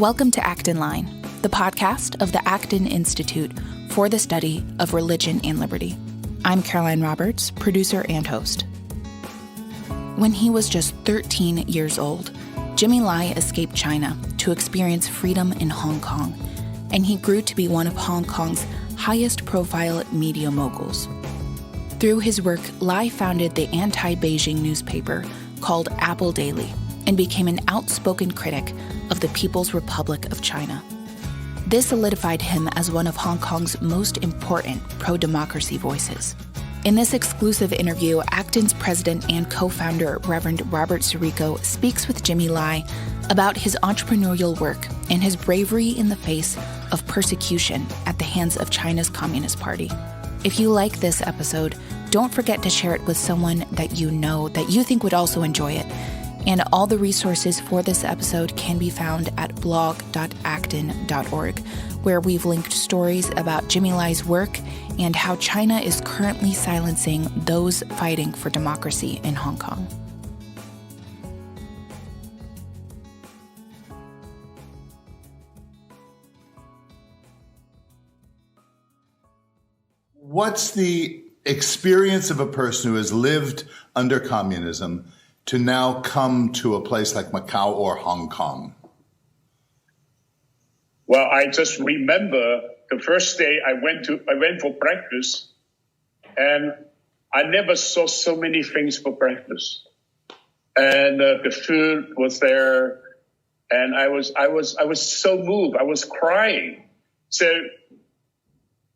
Welcome to Acton Line, the podcast of the Acton Institute for the Study of Religion and Liberty. I'm Caroline Roberts, producer and host. When he was just 13 years old, Jimmy Lai escaped China to experience freedom in Hong Kong, and he grew to be one of Hong Kong's highest-profile media moguls. Through his work, Lai founded the anti-Beijing newspaper called Apple Daily and became an outspoken critic of the People's Republic of China. This solidified him as one of Hong Kong's most important pro-democracy voices. In this exclusive interview, Acton's president and co-founder, Reverend Robert Sirico, speaks with Jimmy Lai about his entrepreneurial work and his bravery in the face of persecution at the hands of China's Communist Party. If you like this episode, don't forget to share it with someone that you know that you think would also enjoy it. And all the resources for this episode can be found at blog.acton.org, where we've linked stories about Jimmy Lai's work and how China is currently silencing those fighting for democracy in Hong Kong. What's the experience of a person who has lived under communism to now come to a place like Macau or Hong Kong? Well, I just remember the first day I went for breakfast, and I never saw so many things for breakfast. And the food was there, and I was so moved. I was crying. So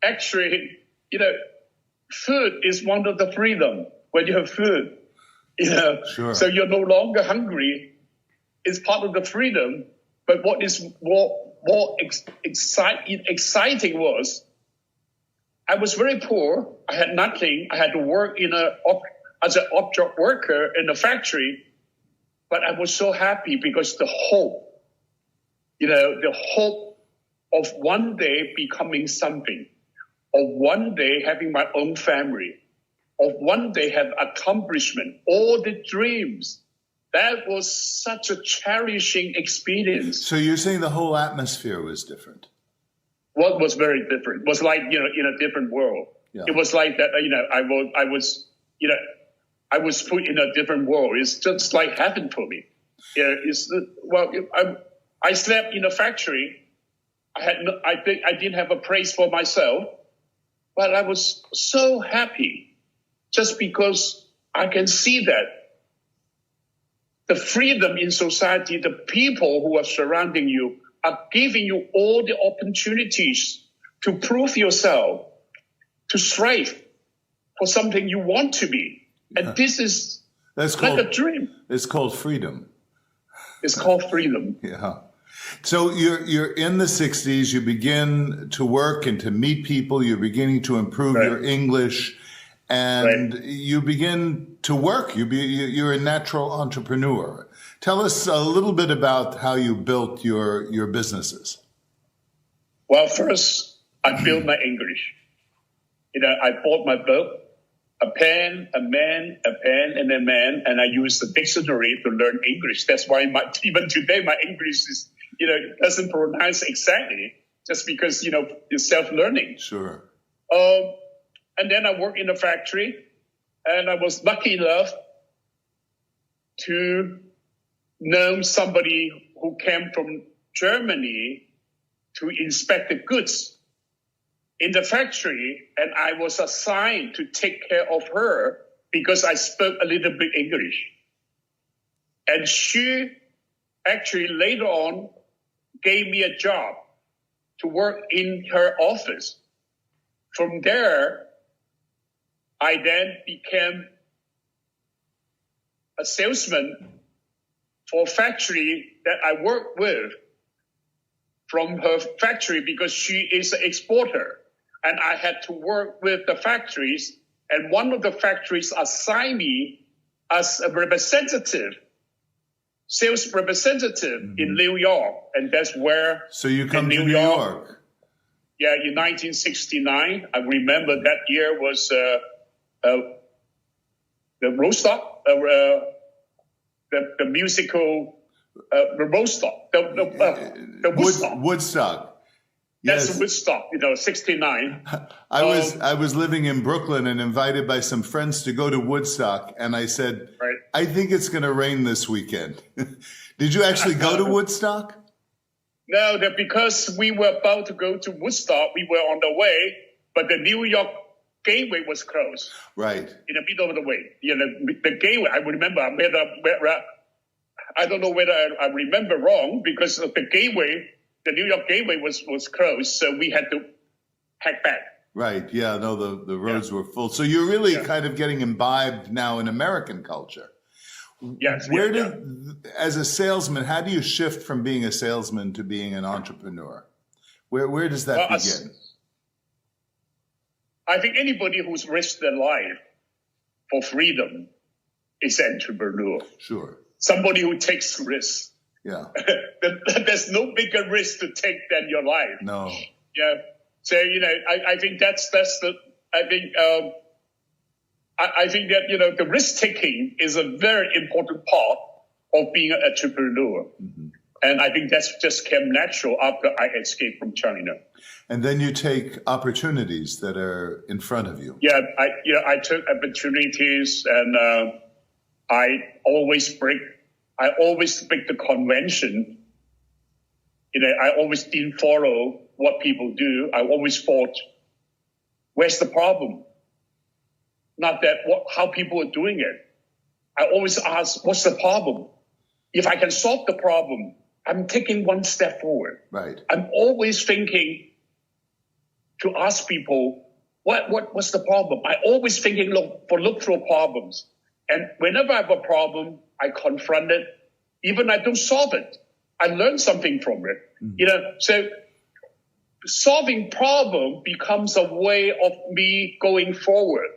actually, food is one of the freedom when you have food. Sure. So you're no longer hungry. It's part of the freedom. But what is more exciting was I was very poor. I had nothing. I had to work as an object worker in a factory. But I was so happy because the hope of one day becoming something, of one day having my own family, of one day have accomplishment, all the dreams. That was such a cherishing experience. So you're saying the whole atmosphere was different? What was very different? It was like, in a different world. Yeah. It was like that, I was put in a different world. It's just like heaven for me. I slept in a factory. I didn't have a place for myself, but I was so happy. Just because I can see that the freedom in society, the people who are surrounding you are giving you all the opportunities to prove yourself, to strive for something you want to be. And this is like a dream. It's called freedom. It's called freedom. Yeah. So you're in the 60s, you begin to work and to meet people, you're beginning to improve your English. And you begin to work. You're a natural entrepreneur. Tell us a little bit about how you built your businesses. Well, first, I built my English. I bought my book, a pen, a man, a pen, and a man, and I used the dictionary to learn English. That's why even today my English is, doesn't pronounce exactly, just because, it's self-learning. Sure. And then I worked in a factory, and I was lucky enough to know somebody who came from Germany to inspect the goods in the factory, and I was assigned to take care of her because I spoke a little bit English. And she actually later on gave me a job to work in her office. From there, I then became a salesman for a factory that I worked with from her factory because she is an exporter. And I had to work with the factories, and one of the factories assigned me as a sales representative in New York. And that's where... So you come to New York. Yeah, in 1969. I remember that year was... the Rostock, the musical Woodstock, the Woodstock. Woodstock. That's Yes. Woodstock, 69. I was living in Brooklyn and invited by some friends to go to Woodstock, and I said, Right. I think it's going to rain this weekend. Did you actually go to Woodstock? No, because we were about to go to Woodstock, we were on the way, but the New York gateway was closed. Right. In the middle of the way. The gateway, I remember, I don't know whether I remember wrong, because of the gateway, the New York gateway was closed, so we had to head back. Right. Yeah. No, the roads were full. So you're really kind of getting imbibed now in American culture. Yes. As a salesman, how do you shift from being a salesman to being an entrepreneur? Where does that begin? I think anybody who's risked their life for freedom is an entrepreneur. Sure. Somebody who takes risks. Yeah. There's no bigger risk to take than your life. No. Yeah. So, I think I think that, the risk taking is a very important part of being an entrepreneur. Mm-hmm. And I think that's just came natural after I escaped from China. And then you take opportunities that are in front of you. Yeah, I took opportunities, and I always break the convention. I always didn't follow what people do. I always thought, where's the problem? Not that how people are doing it. I always ask, what's the problem? If I can solve the problem, I'm taking one step forward. Right. I'm always thinking to ask people, what's the problem? I always thinking look for problems. And whenever I have a problem, I confront it. Even I don't solve it, I learn something from it. Mm-hmm. So solving problem becomes a way of me going forward.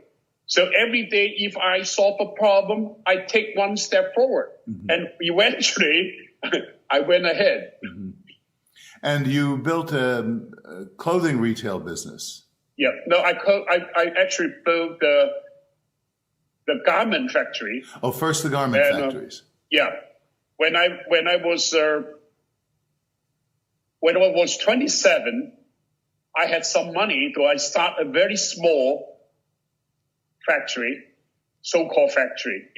So every day, if I solve a problem, I take one step forward. Mm-hmm. And eventually, I went ahead. Mm-hmm. And you built a clothing retail business. Yeah. No, I actually built the garment factory. Oh, first the garment factories. Yeah. When I was 27, I had some money, so I started a very small factory, so-called factory.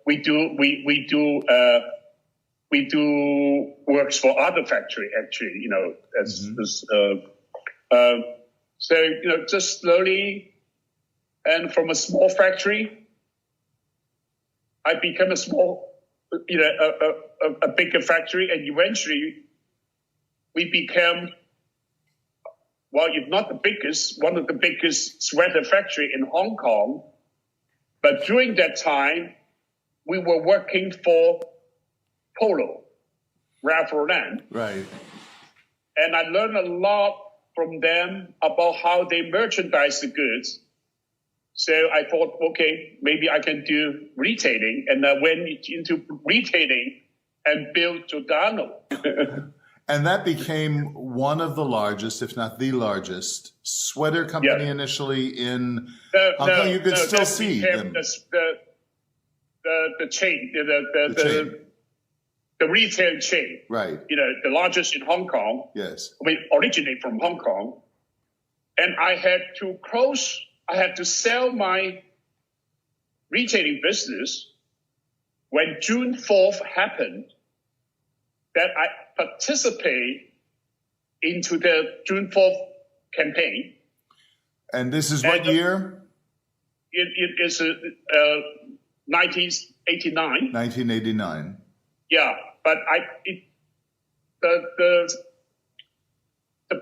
We do works for other factory actually. So just slowly, and from a small factory, I became a bigger factory, and eventually we became, well, if not the biggest, one of the biggest sweater factory in Hong Kong. But during that time, we were working for Polo, Ralph Lauren. Right. And I learned a lot from them about how they merchandise the goods. So I thought, okay, maybe I can do retailing. And I went into retailing and built Giordano. And that became one of the largest, if not the largest, sweater company initially in Hong Kong. You could still see them. The chain, the retail chain. Right. The largest in Hong Kong. Yes. Originate from Hong Kong. And I had to sell my retailing business when June 4th happened, that I participate into the June 4th campaign. And this is what year? It is 1989. 1989. Yeah, but the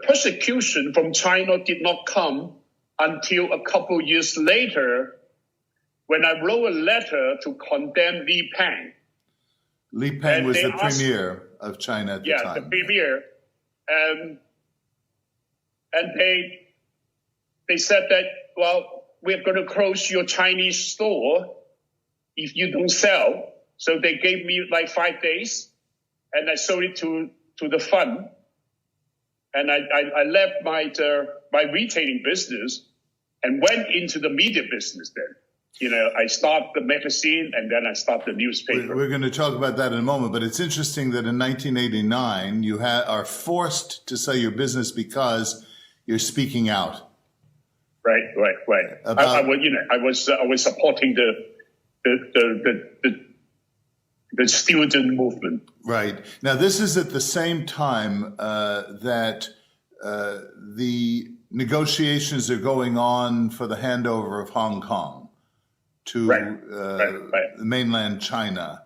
persecution from China did not come until a couple years later, when I wrote a letter to condemn Li Peng. Li Peng was the premier of China at the time. Yeah, the premier. And they said that, well, we're going to close your Chinese store if you don't sell. So they gave me like 5 days, and I sold it to the fund. And I left my retailing business and went into the media business then. I start the magazine and then I start the newspaper. We're going to talk about that in a moment, but it's interesting that in 1989 you are forced to sell your business because you're speaking out. Right. I was supporting the student movement. Right. Now, this is at the same time that the negotiations are going on for the handover of Hong Kong to mainland China.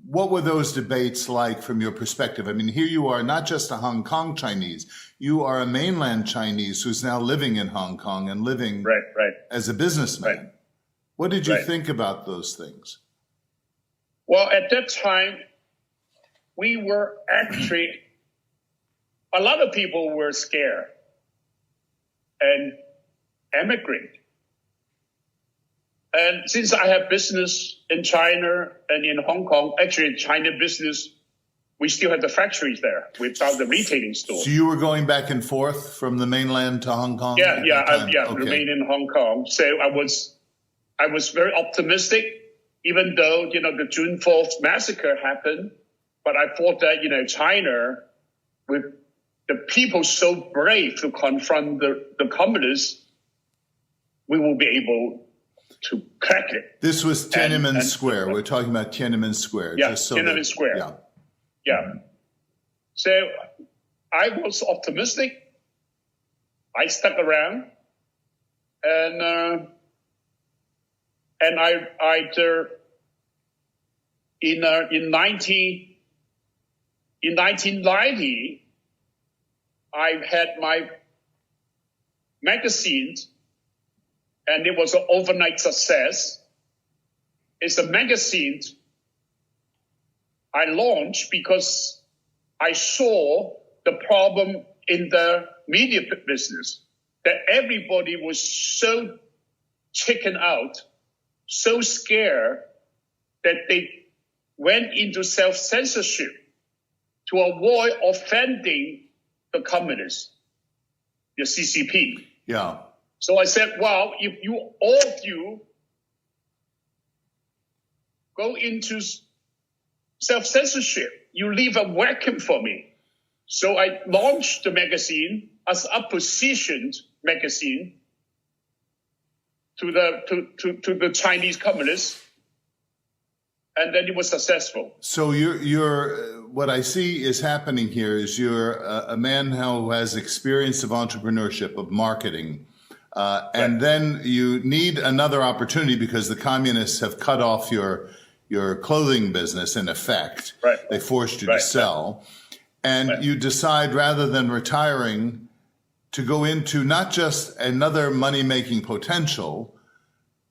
What were those debates like from your perspective? I mean, here you are, not just a Hong Kong Chinese, you are a mainland Chinese who's now living in Hong Kong and living as a businessman. Right. What did you think about those things? Well, at that time, we were actually, a lot of people were scared and emigrate. And since I have business in China and in Hong Kong, actually China business, we still have the factories there without the retailing store. So you were going back and forth from the mainland to Hong Kong? Remain in Hong Kong. So I was very optimistic, even though, the June 4th massacre happened. But I thought that, China, with the people so brave to confront the communists, we will be able to crack it. This was Tiananmen Square. We're talking about Tiananmen Square. Yeah, Tiananmen Square. Yeah. So I was optimistic. I stuck around, and in 1990, I had my magazine, and it was an overnight success. It's a magazine I launched because I saw the problem in the media business, that everybody was so chicken out, so scared that they went into self-censorship to avoid offending the communists, the CCP. Yeah. So I said, well, if all of you go into self-censorship, you leave a vacuum for me. So I launched the magazine as a positioned magazine to the Chinese communists, and then it was successful. So you're what I see is happening here is you're a man who has experience of entrepreneurship, of marketing, and then you need another opportunity because the communists have cut off your clothing business in effect. Right. They forced you to sell. And you decide rather than retiring to go into not just another money-making potential,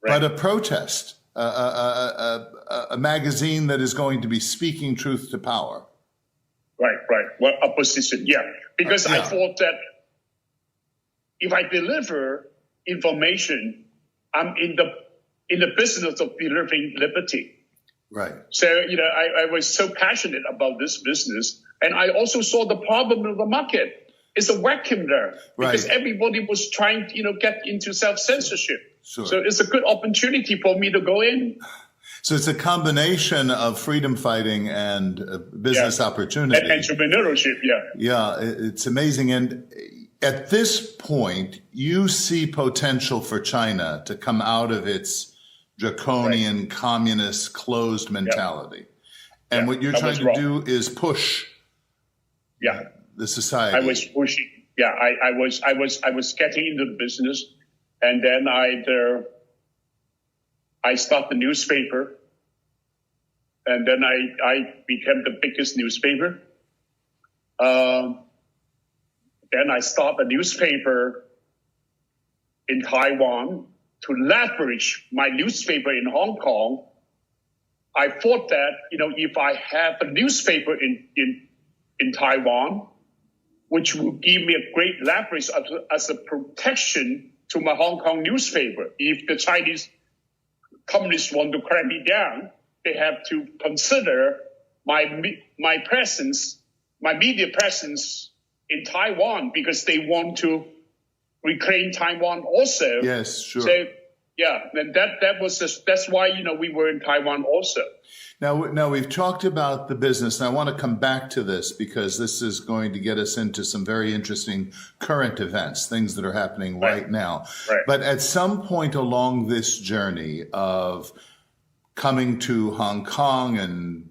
but a protest, a magazine that is going to be speaking truth to power. Right. Well, opposition, because I thought that if I deliver information, I'm in the business of delivering liberty. Right. So, I was so passionate about this business, and I also saw the problem of the market. It's a vacuum there because everybody was trying to, get into self-censorship. Sure. So it's a good opportunity for me to go in. So it's a combination of freedom fighting and business opportunity. And entrepreneurship, Yeah, it's amazing. And at this point, you see potential for China to come out of its draconian, communist, closed mentality. And what you're trying to do is push the society. I was pushing. I was getting into the business, and then I started the newspaper, and then I became the biggest newspaper. Then I started a newspaper in Taiwan to leverage my newspaper in Hong Kong. I thought that, if I have a newspaper in Taiwan, which will give me a great leverage as a protection to my Hong Kong newspaper. If the Chinese communists want to crack me down, they have to consider my presence, my media presence in Taiwan, because they want to reclaim Taiwan also. Yes, sure. So Yeah, and that was that's why we were in Taiwan also. Now we've talked about the business, and I want to come back to this because this is going to get us into some very interesting current events, things that are happening right now. Right. But at some point along this journey of coming to Hong Kong and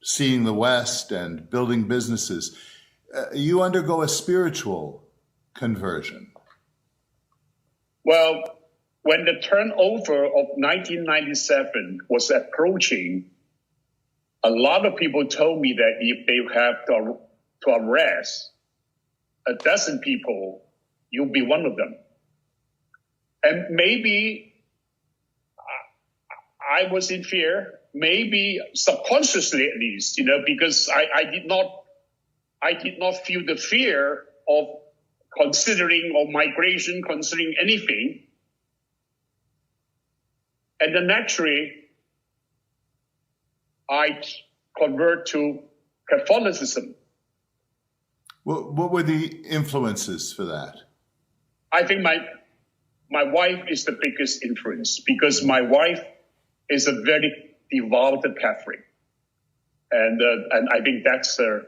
seeing the West and building businesses, you undergo a spiritual conversion. Well, when the turnover of 1997 was approaching, a lot of people told me that if they have to arrest a dozen people, you'll be one of them. And maybe I was in fear, maybe subconsciously at least, because I did not feel the fear of considering or migration, considering anything. And then naturally, I convert to Catholicism. What were the influences for that? I think my wife is the biggest influence because my wife is a very devout Catholic, and I think that's the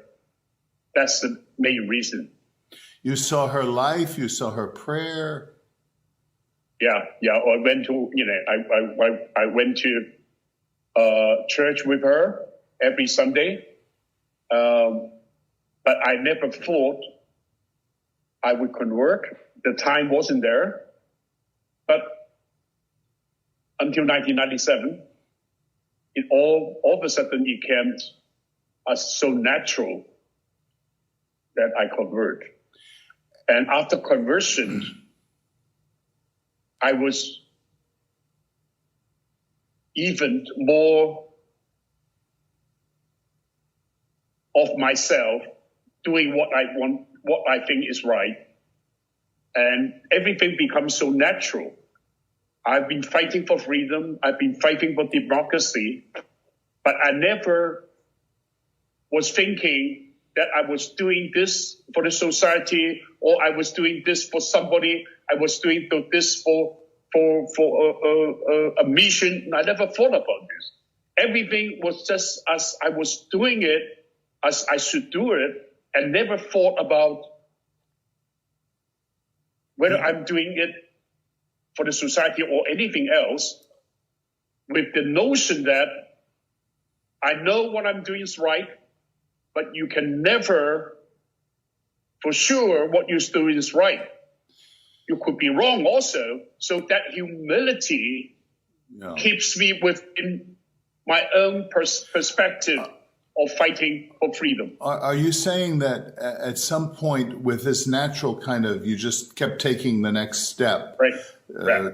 main reason. You saw her life, you saw her prayer. Yeah. I went to I went to church with her every Sunday, but I never thought I would convert. The time wasn't there, but until 1997, it all of a sudden it became so natural that I convert. And after conversion, I was even more of myself, doing what I want, what I think is right. And everything becomes so natural. I've been fighting for freedom. I've been fighting for democracy, but I never was thinking that I was doing this for the society, or I was doing this for somebody. I was doing this for a mission. I never thought about this. Everything was just as I was doing it, as I should do it, and never thought about whether I'm doing it for the society or anything else, with the notion that I know what I'm doing is right, but you can never, for sure, what you're doing is right. You could be wrong also. So that humility keeps me within my own perspective of fighting for freedom. Are you saying that at some point with this natural kind of, you just kept taking the next step, right.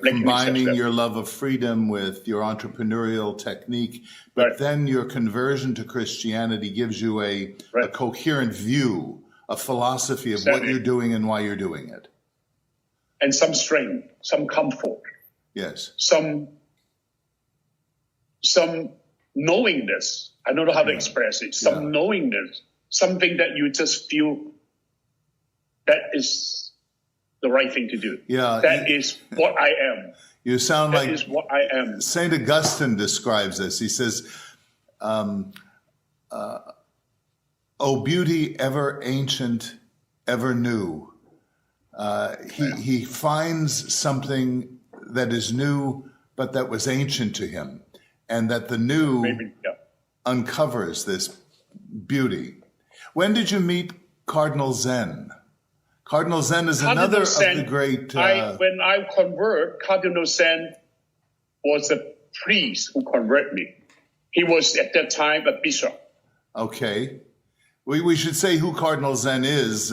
Combining your love of freedom with your entrepreneurial technique, but then your conversion to Christianity gives you a coherent view, a philosophy of what you're doing and why you're doing it? And some strength, some comfort. Yes. Some knowingness. I don't know how to express it. Some knowingness, something that you just feel that is the right thing to do. Yeah. That is what I am. You sound like that is what I am. St. Augustine describes this. He says, "O beauty ever ancient, ever new." He finds something that is new, but that was ancient to him, and that the new uncovers this beauty. When did you meet Cardinal Zen? Cardinal Zen is another of the great... when I convert, Cardinal Zen was a priest who converted me. He was at that time a bishop. Okay. We should say who Cardinal Zen is.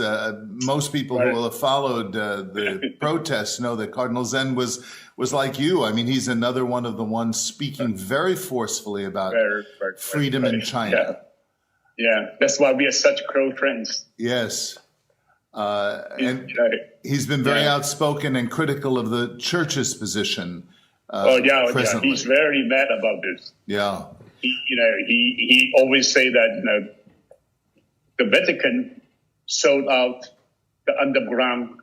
Most people who will have followed the protests know that Cardinal Zen was like you. I mean, he's another one of the ones speaking very forcefully about freedom in China. Yeah, that's why we are such close friends. Yes. And he's been very outspoken and critical of the church's position. Presently. He's very mad about this. Yeah. He always say that, the Vatican sold out the underground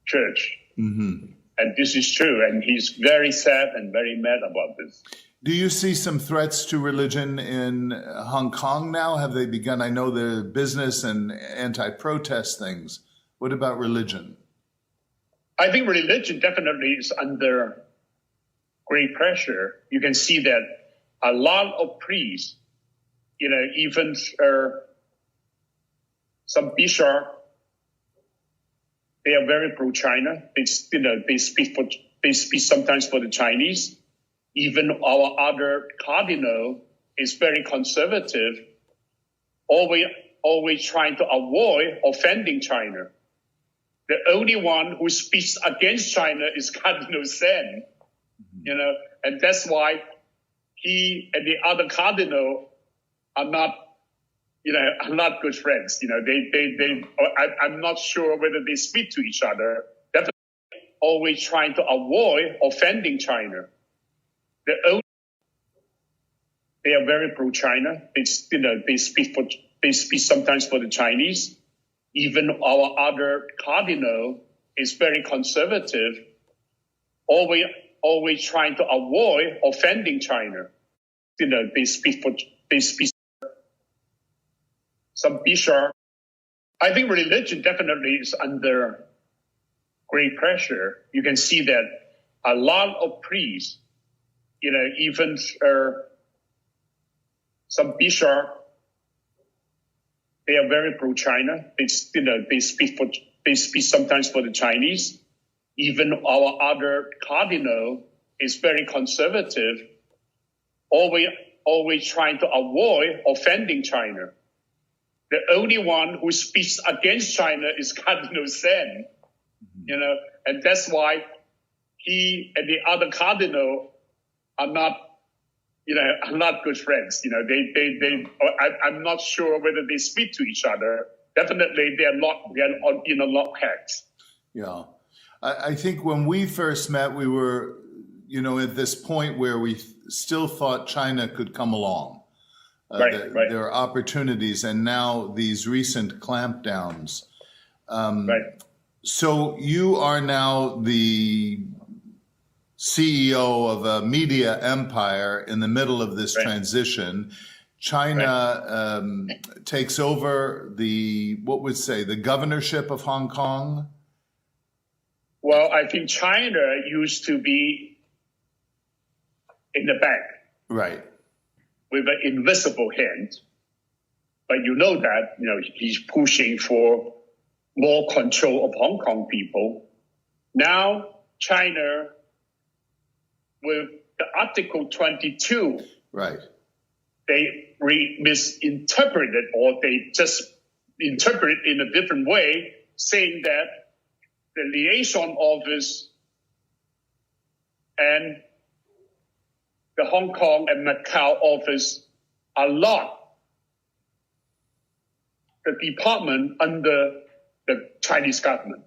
church. Mm-hmm. And this is true. And he's very sad and very mad about this. Do you see some threats to religion in Hong Kong now? Have they begun? I know the business and anti-protest things. What about religion? I think religion definitely is under great pressure. You can see that a lot of priests, even some bishops, they are very pro-China. They speak sometimes for the Chinese. Even our other cardinal is very conservative, always trying to avoid offending China. The only one who speaks against China is Cardinal Sen, and that's why he and the other cardinal are not good friends. I'm not sure whether they speak to each other. Definitely always trying to avoid offending China. They are very pro-China. They speak sometimes for the Chinese. Even our other cardinal is very conservative, always trying to avoid offending China. They speak some bishops. I think religion definitely is under great pressure. You can see that a lot of priests, even some bishops, they are very pro-China. They speak sometimes for the Chinese. Even our other cardinal is very conservative, always trying to avoid offending China. The only one who speaks against China is Cardinal Sen, and that's why he and the other cardinal are not good friends. I'm not sure whether they speak to each other. Definitely, they are in a loggerheads. Yeah, I think when we first met, we were, at this point where we still thought China could come along. Right. There are opportunities, and now these recent clampdowns. Right. So you are now the CEO of a media empire in the middle of this transition. China takes over the governorship of Hong Kong. Well, I think China used to be in the back. Right. With an invisible hand. But he's pushing for more control of Hong Kong people. Now, China, with the Article 22, right, they misinterpreted, or they just interpret it in a different way, saying that the liaison office and the Hong Kong and Macau office are not the department under the Chinese government.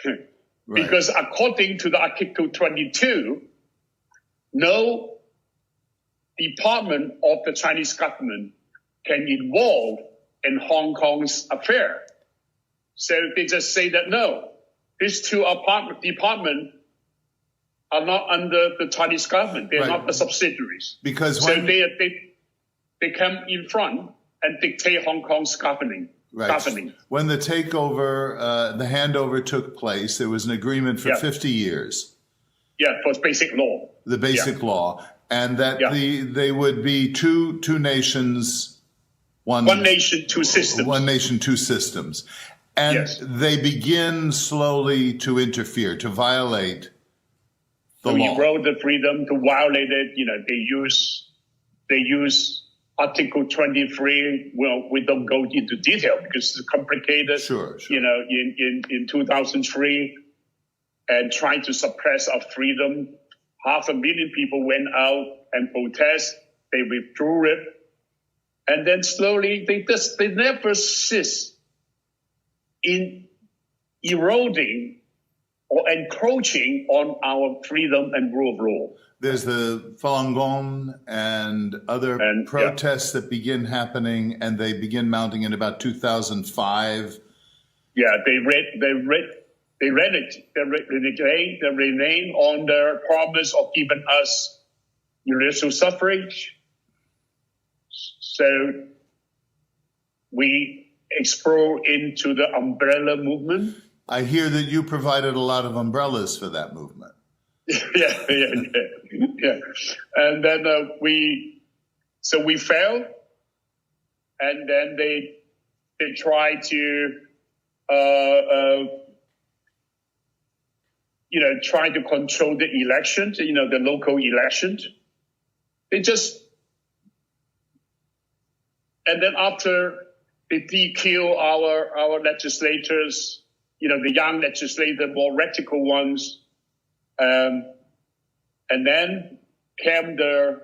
Right. Because according to the Article 22, no department of the Chinese government can involve in Hong Kong's affair. So they just say that no, these two departments are not under the Chinese government. They're not the subsidiaries. Because they come in front and dictate Hong Kong's governing. When the takeover, the handover took place, there was an agreement for 50 years. Yeah, for basic law. The basic law. And that they would be two nations, one nation, two systems. One nation, two systems. And they begin slowly to interfere, to violate the law. Erode the freedom, to violate it. They use Article 23. Well, we don't go into detail because it's complicated. Sure. In 2003, and trying to suppress our freedom. 500,000 people went out and protest. They withdrew it, and then slowly they never cease in eroding or encroaching on our freedom and rule of law. There's the Falun Gong and other protests that begin happening, and they begin mounting in about 2005. Yeah, they read they renege on their promise of giving us universal suffrage. So we explore into the umbrella movement. I hear that you provided a lot of umbrellas for that movement. yeah. And then we failed, and then they tried to try to control the elections, the local elections. And then after they kill our legislators, the young legislators, more radical ones, and then came the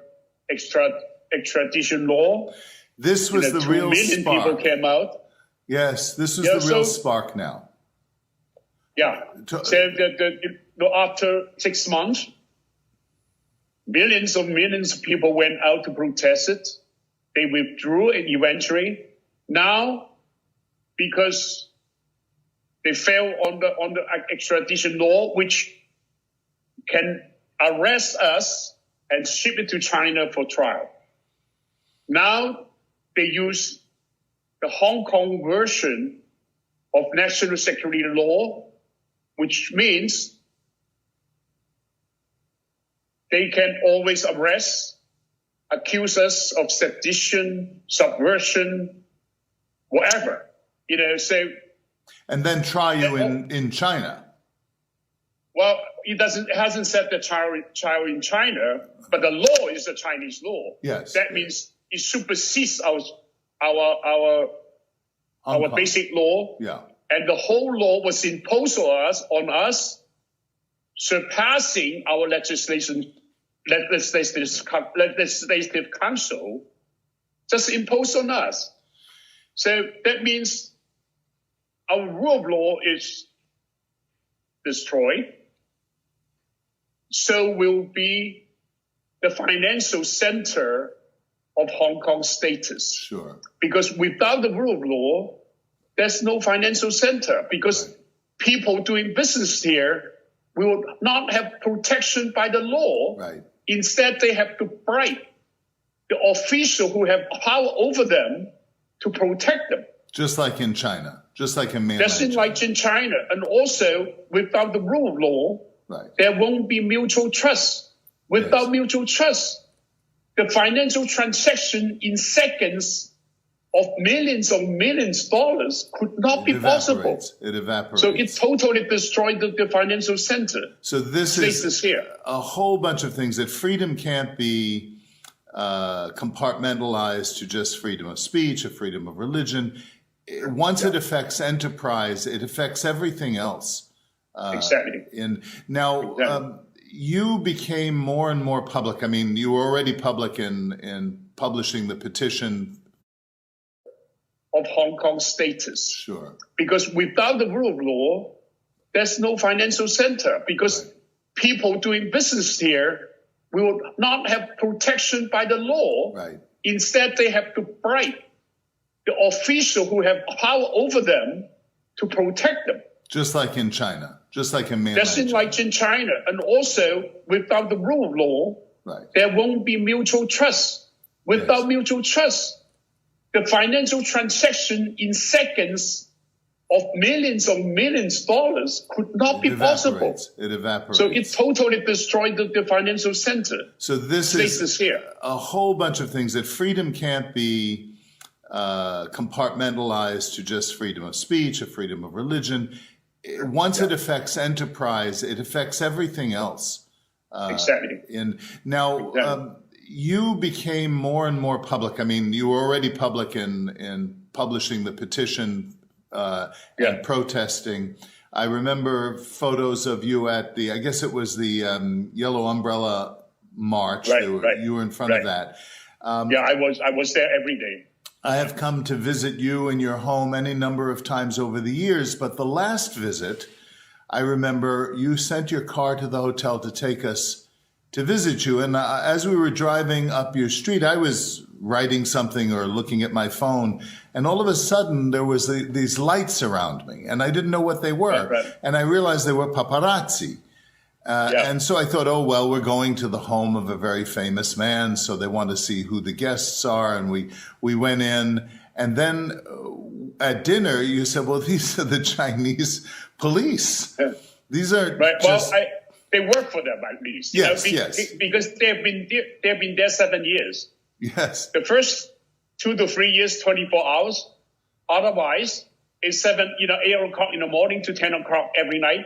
extradition law. This was the real 2 million spark. people came out. Yes, this was the real spark now. Yeah. So after 6 months, millions of people went out to protest it. They withdrew it eventually. Now, because they failed on the extradition law, which can arrest us and ship it to China for trial. Now they use the Hong Kong version of national security law, which means they can always arrest, accuse us of sedition, subversion, whatever, so. And then try you in China. Well, it hasn't said the trial in China, but the law is the Chinese law. Yes. That means it supersedes our basic law. Yeah. And the whole law was imposed on us, surpassing our legislative council, just imposed on us. So that means our rule of law is destroyed. So will be the financial center of Hong Kong status. Sure. Because without the rule of law, there's no financial center. Because people doing business here will not have protection by the law. Right. Instead, they have to bribe the official who have power over them to protect them. Just like in China. Just like in mainland That's like in China. And also, without the rule of law, there won't be mutual trust. Without mutual trust, the financial transaction in seconds of millions dollars could not be possible. It evaporates. So it totally destroyed the financial center. So this is here. A whole bunch of things that freedom can't be compartmentalized to just freedom of speech or freedom of religion. Once it affects enterprise, it affects everything else. Exactly. You became more and more public. I mean, you were already public in publishing the petition of Hong Kong status. Sure. Because without the rule of law, there's no financial center. Because people doing business here will not have protection by the law. Right. Instead, they have to bribe the official who have power over them to protect them. Just like in China. Just like in mainland China. Like in China. And also, without the rule of law, there won't be mutual trust. Without mutual trust, the financial transaction in seconds of millions dollars could not be possible. It evaporates. So it totally destroyed the financial center. So this is here. A whole bunch of things that freedom can't be compartmentalized to just freedom of speech or freedom of religion. Once it affects enterprise, it affects everything else. Exactly. You became more and more public. I mean, you were already public in publishing the petition and protesting. I remember photos of you at I guess it was the Yellow Umbrella March. You were in front of that. I was there every day. I have come to visit you in your home any number of times over the years, but the last visit, I remember you sent your car to the hotel to take us to visit you. And as we were driving up your street, I was writing something or looking at my phone, and all of a sudden there was these lights around me, and I didn't know what they were. Right. And I realized they were paparazzi. And so I thought, oh, well, we're going to the home of a very famous man, so they want to see who the guests are. And we went in. And then at dinner, you said, well, these are the Chinese police. These are right. just... Well, they work for them at least. Yes, because they've been there 7 years. Yes. The first 2 to 3 years, 24 hours. Otherwise, it's 8 o'clock in the morning to 10 o'clock every night.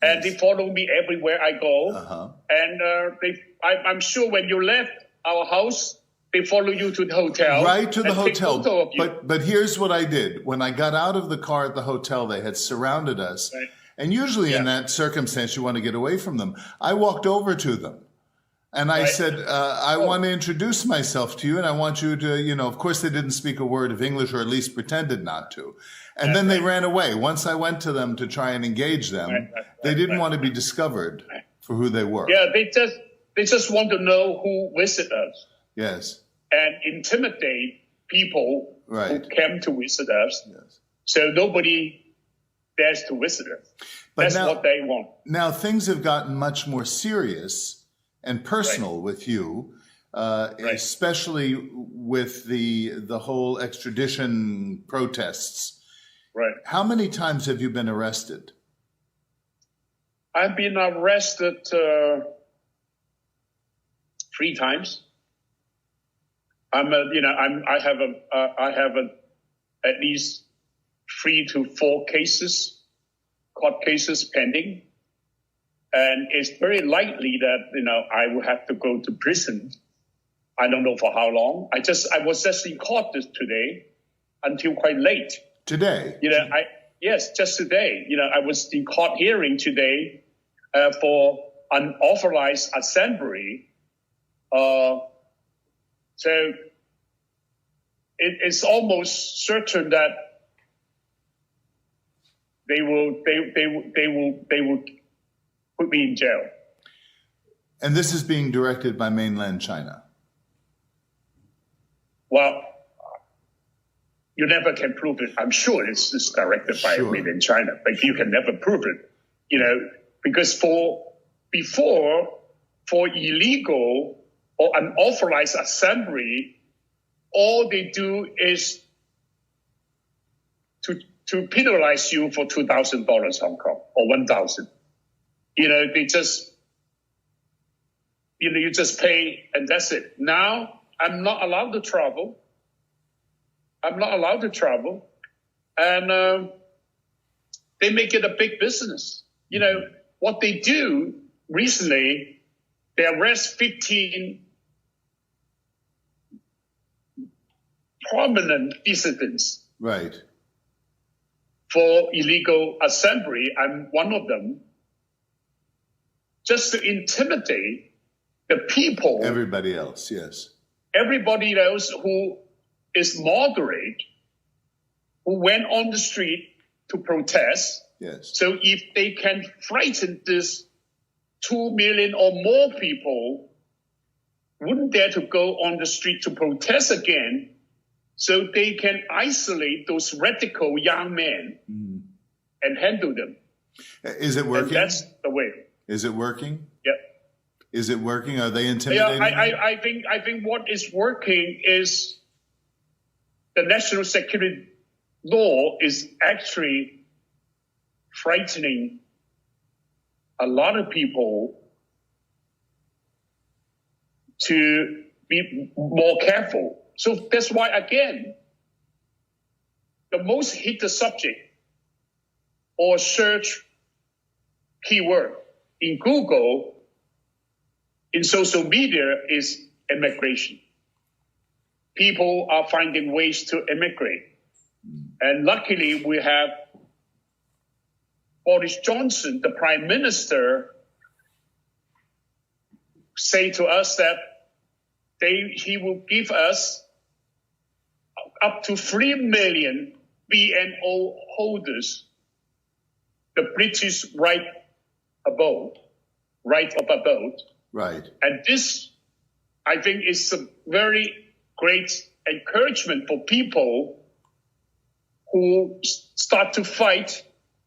And they follow me everywhere I go. And I'm sure when you left our house, they follow you to the hotel. Right to the hotel. Take photo of you. But here's what I did. When I got out of the car at the hotel, they had surrounded us. Right. And usually in that circumstance, you want to get away from them. I walked over to them. And I said, I want to introduce myself to you, and I want you to, of course they didn't speak a word of English, or at least pretended not to. And then they ran away. Once I went to them to try and engage them, they didn't want to be discovered for who they were. Yeah, they just want to know who visit us. Yes. And intimidate people who came to visit us. Yes. So nobody dares to visit us. That's what they want. Now things have gotten much more serious and personal with you, especially with the whole extradition protests. Right. How many times have you been arrested? I've been arrested 3 times. I have at least 3 to 4 court cases pending, and it's very likely that I will have to go to prison. I don't know for how long. I was just in court today until quite late. Today? Yes, just today. I was in court hearing today for unauthorized assembly. So it's almost certain that they will put me in jail. And this is being directed by mainland China. Well, you never can prove it. I'm sure it's directed by mainland China, but you can never prove it. Because for illegal or unauthorized assembly, all they do is to penalize you for $2,000 Hong Kong or 1,000. They just, you just pay and that's it. Now I'm not allowed to travel. And they make it a big business. What they do recently, they arrest 15 prominent dissidents. Right. For illegal assembly. I'm one of them. Just to intimidate the people. Everybody else, yes. Everybody else who is moderate, who went on the street to protest. Yes. So if they can frighten this 2 million or more people, wouldn't dare to go on the street to protest again, so they can isolate those radical young men and handle them. Is it working? And that's the way. Is it working? Yeah. Is it working? Are they intimidating? Yeah, I think what is working is the national security law is actually frightening a lot of people to be more careful. So that's why, again, the most hit subject or search keyword in Google, in social media, is immigration. People are finding ways to immigrate. And luckily, we have Boris Johnson, the Prime Minister, say to us that he will give us up to 3 million BNO holders the British right of abode. Right. And this, I think, is a very great encouragement for people who start to fight,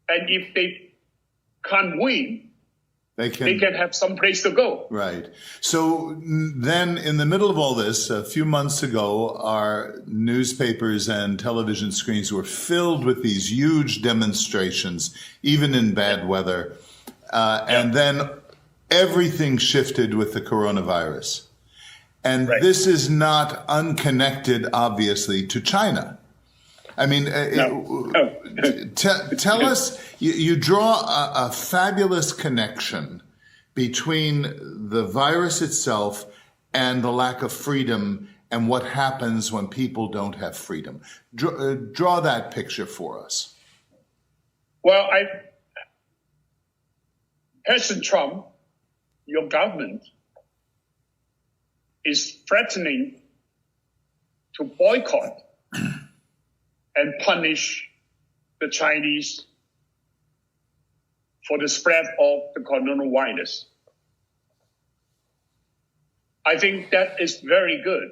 and if they can't win, they can have some place to go. Right. So then in the middle of all this, a few months ago, our newspapers and television screens were filled with these huge demonstrations, even in bad weather. And then everything shifted with the coronavirus. And this is not unconnected, obviously, to China. I mean, tell us, you draw a fabulous connection between the virus itself and the lack of freedom and what happens when people don't have freedom. Draw that picture for us. Well, President Trump, your government, is threatening to boycott and punish the Chinese for the spread of the coronavirus. I think that is very good.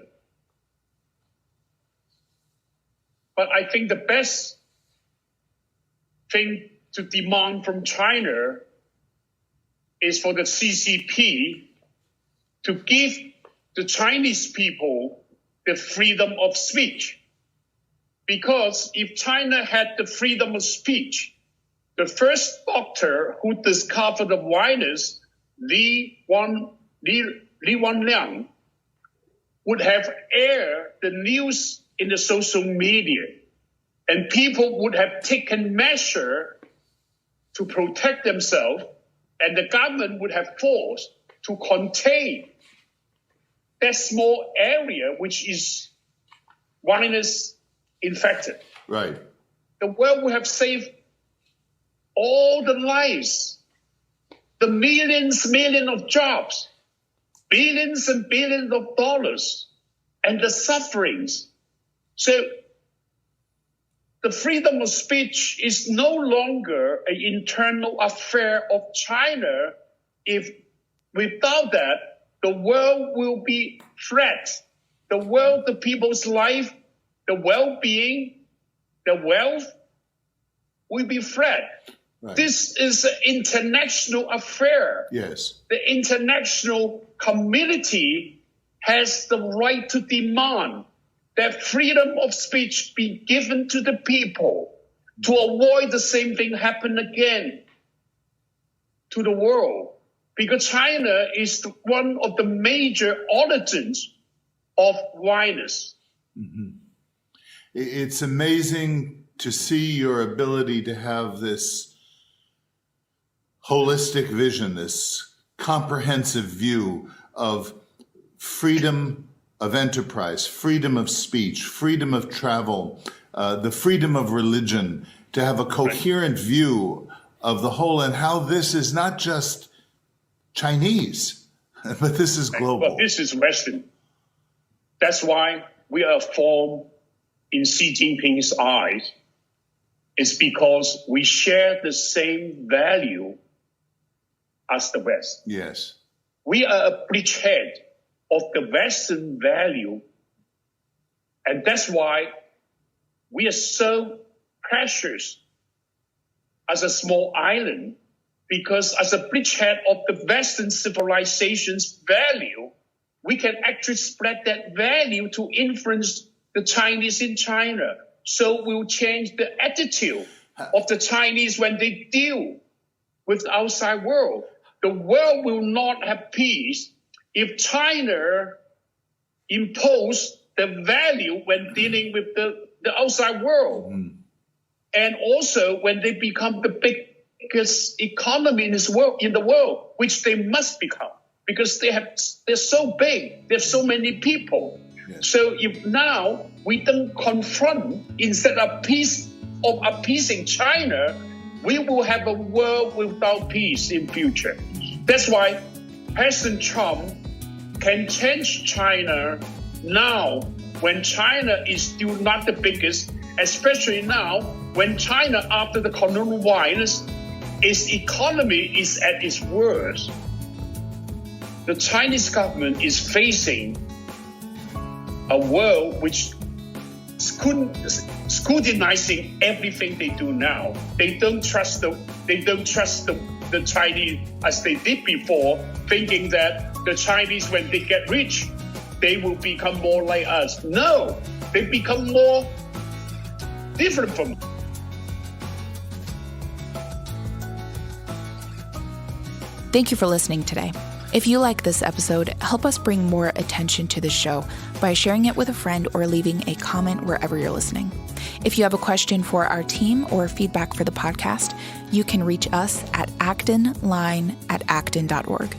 But I think the best thing to demand from China is for the CCP to give the Chinese people the freedom of speech. Because if China had the freedom of speech, the first doctor who discovered the virus, Li Wenliang, would have aired the news in the social media, and people would have taken measure to protect themselves, and the government would have forced to contain that small area which is virus infected. Right. The world would have saved all the lives, the millions of jobs, billions and billions of dollars, and the sufferings. So the freedom of speech is no longer an internal affair of China. If without that, the world will be threat. The world, the people's life, the well-being, the wealth will be threat. Right. This is an international affair. Yes. The international community has the right to demand that freedom of speech be given to the people to avoid the same thing happen again to the world. Because China is one of the major origins of virus. Mm-hmm. It's amazing to see your ability to have this holistic vision, this comprehensive view of freedom of enterprise, freedom of speech, freedom of travel, the freedom of religion, to have a coherent view of the whole and how this is not just Chinese, but this is global. But this is Western. That's why we are formed in Xi Jinping's eyes. It's because we share the same value as the West. Yes. We are a bridgehead of the Western value. And that's why we are so precious as a small island, because as a bridgehead of the Western civilization's value, we can actually spread that value to influence the Chinese in China. So we'll change the attitude of the Chinese when they deal with the outside world. The world will not have peace if China impose the value when dealing with the outside world. Mm. And also when they become the biggest economy in the world, which they must become, because they're so big, they have so many people. Yes. So if now we don't confront, instead of appeasing China, we will have a world without peace in future. That's why President Trump can change China now when China is still not the biggest, especially now when China, after the coronavirus, its economy is at its worst. The Chinese government is facing a world which scrutinizing everything they do now. They don't trust the Chinese as they did before, thinking that the Chinese, when they get rich, they will become more like us. No, they become more different from us. Thank you for listening today. If you like this episode, help us bring more attention to the show by sharing it with a friend or leaving a comment wherever you're listening. If you have a question for our team or feedback for the podcast, you can reach us at actonline@acton.org.